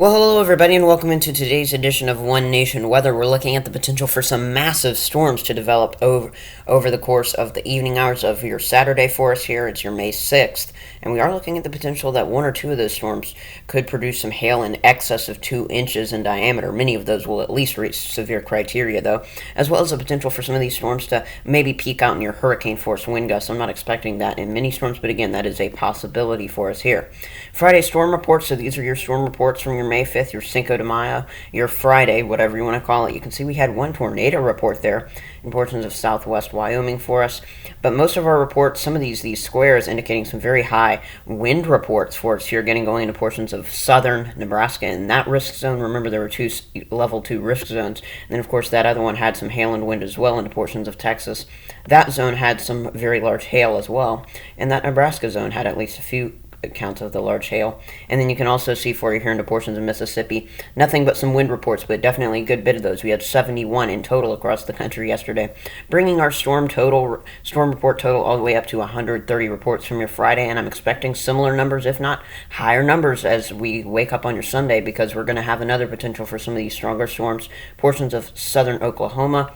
Well, hello everybody, and welcome into today's edition of One Nation Weather. We're looking at the potential for some massive storms to develop over the course of the evening hours of your Saturday for us here. It's your May 6th, and we are looking at the potential that one or two of those storms could produce some hail in excess of 2 inches in diameter. Many of those will at least reach severe criteria, though, as well as the potential for some of these storms to maybe peak out near hurricane-force wind gusts. I'm not expecting that in many storms, but again, that is a possibility for us here. Friday storm reports, so these are your storm reports from your May 5th, your Cinco de Mayo, your Friday, whatever you want to call it. You can see we had one tornado report there in portions of southwest Wyoming for us, but most of our reports, some of these squares indicating some very high wind reports for us here, getting going into portions of southern Nebraska. In that risk zone, remember there were two level 2 risk zones, and then of course that other one had some hail and wind as well into portions of Texas. That zone had some very large hail as well, and that Nebraska zone had at least a few accounts of the large hail. And then you can also see for you here into portions of Mississippi, nothing but some wind reports, but definitely a good bit of those. We had 71 in total across the country yesterday, bringing our storm report total all the way up to 130 reports from your Friday, and I'm expecting similar numbers, if not higher numbers, as we wake up on your Sunday, because we're going to have another potential for some of these stronger storms, portions of southern Oklahoma,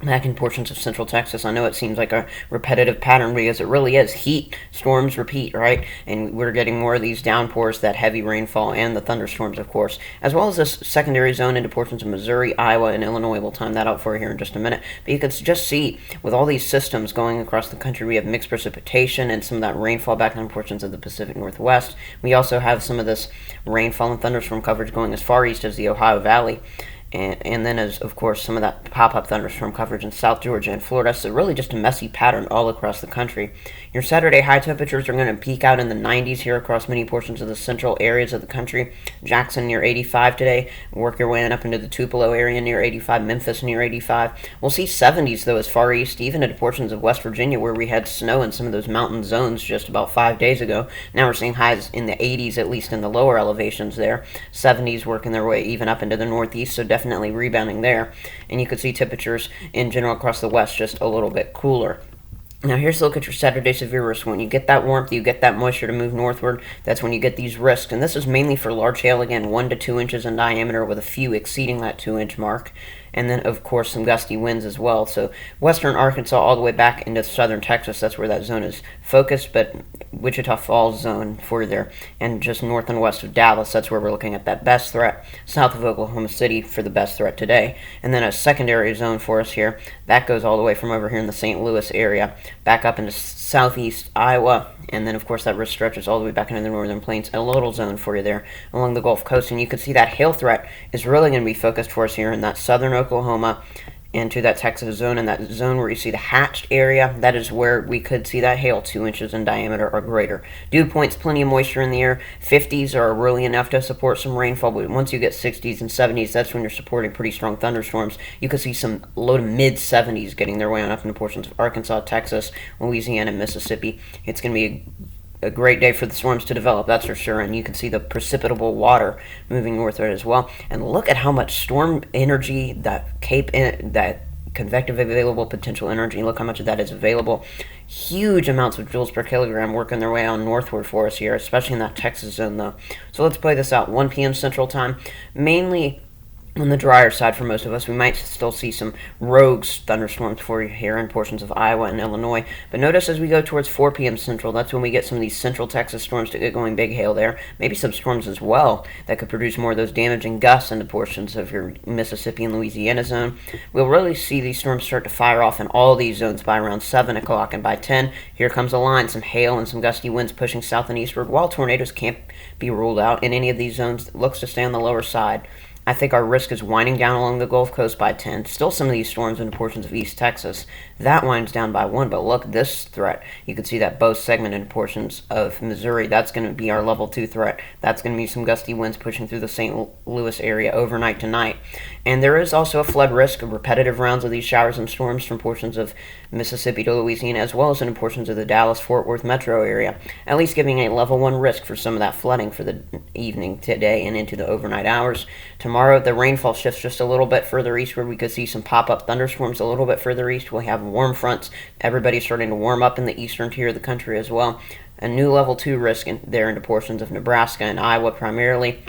back in portions of central Texas. I know it seems like a repetitive pattern because it really is. Heat storms repeat, right? And we're getting more of these downpours, that heavy rainfall, and the thunderstorms, of course, as well as this secondary zone into portions of Missouri, Iowa, and Illinois. We'll time that out for you here in just a minute. But you can just see, with all these systems going across the country, we have mixed precipitation and some of that rainfall back in portions of the Pacific Northwest. We also have some of this rainfall and thunderstorm coverage going as far east as the Ohio Valley. And then, as of course, some of that pop-up thunderstorm coverage in South Georgia and Florida. So really just a messy pattern all across the country. Your Saturday high temperatures are going to peak out in the 90s here across many portions of the central areas of the country. Jackson near 85 today. Work your way on up into the Tupelo area near 85. Memphis near 85. We'll see 70s, though, as far east, even into portions of West Virginia, where we had snow in some of those mountain zones just about 5 days ago. Now we're seeing highs in the 80s, at least in the lower elevations there. 70s working their way even up into the northeast, so definitely rebounding there. And you could see temperatures in general across the west just a little bit cooler. Now here's a look at your Saturday severe risk. When you get that warmth, you get that moisture to move northward, that's when you get these risks. And this is mainly for large hail, again, 1 to 2 inches in diameter, with a few exceeding that 2-inch mark. And then, of course, some gusty winds as well. So western Arkansas all the way back into southern Texas, that's where that zone is focused. But Wichita Falls zone for there, and just north and west of Dallas, that's where we're looking at that best threat. South of Oklahoma City for the best threat today. And then a secondary zone for us here, that goes all the way from over here in the St. Louis area, back up into southeast Iowa, and then of course that risk stretches all the way back into the northern plains. A little zone for you there along the Gulf Coast, and you can see that hail threat is really going to be focused for us here in that southern Oklahoma into that Texas zone, and that zone where you see the hatched area, that is where we could see that hail 2 inches in diameter or greater. Dew points, plenty of moisture in the air. 50s are really enough to support some rainfall, but once you get 60s and 70s, that's when you're supporting pretty strong thunderstorms. You could see some low to mid 70s getting their way on up into portions of Arkansas, Texas, Louisiana, Mississippi. It's going to be a great day for the storms to develop, that's for sure, and you can see the precipitable water moving northward as well. And look at how much storm energy, that convective available potential energy, look how much of that is available. Huge amounts of joules per kilogram working their way on northward for us here, especially in that Texas zone, though. So let's play this out. 1 p.m. Central Time, mainly on the drier side for most of us. We might still see some rogues thunderstorms for you here in portions of Iowa and Illinois. But notice as we go towards 4 p.m. Central, that's when we get some of these central Texas storms to get going. Big hail there. Maybe some storms as well that could produce more of those damaging gusts into portions of your Mississippi and Louisiana zone. We'll really see these storms start to fire off in all these zones by around 7 o'clock. And by 10, here comes a line. Some hail and some gusty winds pushing south and eastward. While tornadoes can't be ruled out in any of these zones, it looks to stay on the lower side. I think our risk is winding down along the Gulf Coast by 10. Still some of these storms in portions of East Texas. That winds down by 1, but look, this threat, you can see that both segment in portions of Missouri. That's going to be our level 2 threat. That's going to be some gusty winds pushing through the St. Louis area overnight tonight. And there is also a flood risk of repetitive rounds of these showers and storms from portions of Mississippi to Louisiana, as well as in portions of the Dallas-Fort Worth metro area, at least giving a level 1 risk for some of that flooding for the evening today and into the overnight hours. Tomorrow, the rainfall shifts just a little bit further eastward. We could see some pop-up thunderstorms a little bit further east. We'll have warm fronts. Everybody's starting to warm up in the eastern tier of the country as well. A new level 2 risk there into portions of Nebraska and Iowa primarily.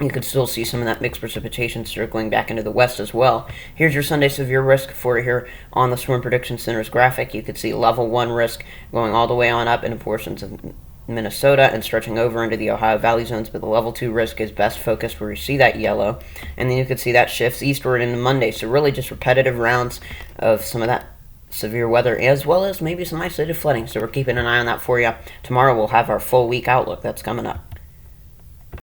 You could still see some of that mixed precipitation circling back into the west as well. Here's your Sunday severe risk for here on the Storm Prediction Center's graphic. You could see level 1 risk going all the way on up into portions of Minnesota and stretching over into the Ohio Valley zones, but the level 2 risk is best focused where you see that yellow, and then you could see that shifts eastward into Monday. So really just repetitive rounds of some of that severe weather, as well as maybe some isolated flooding. So we're keeping an eye on that for you. Tomorrow we'll have our full week outlook. That's coming up.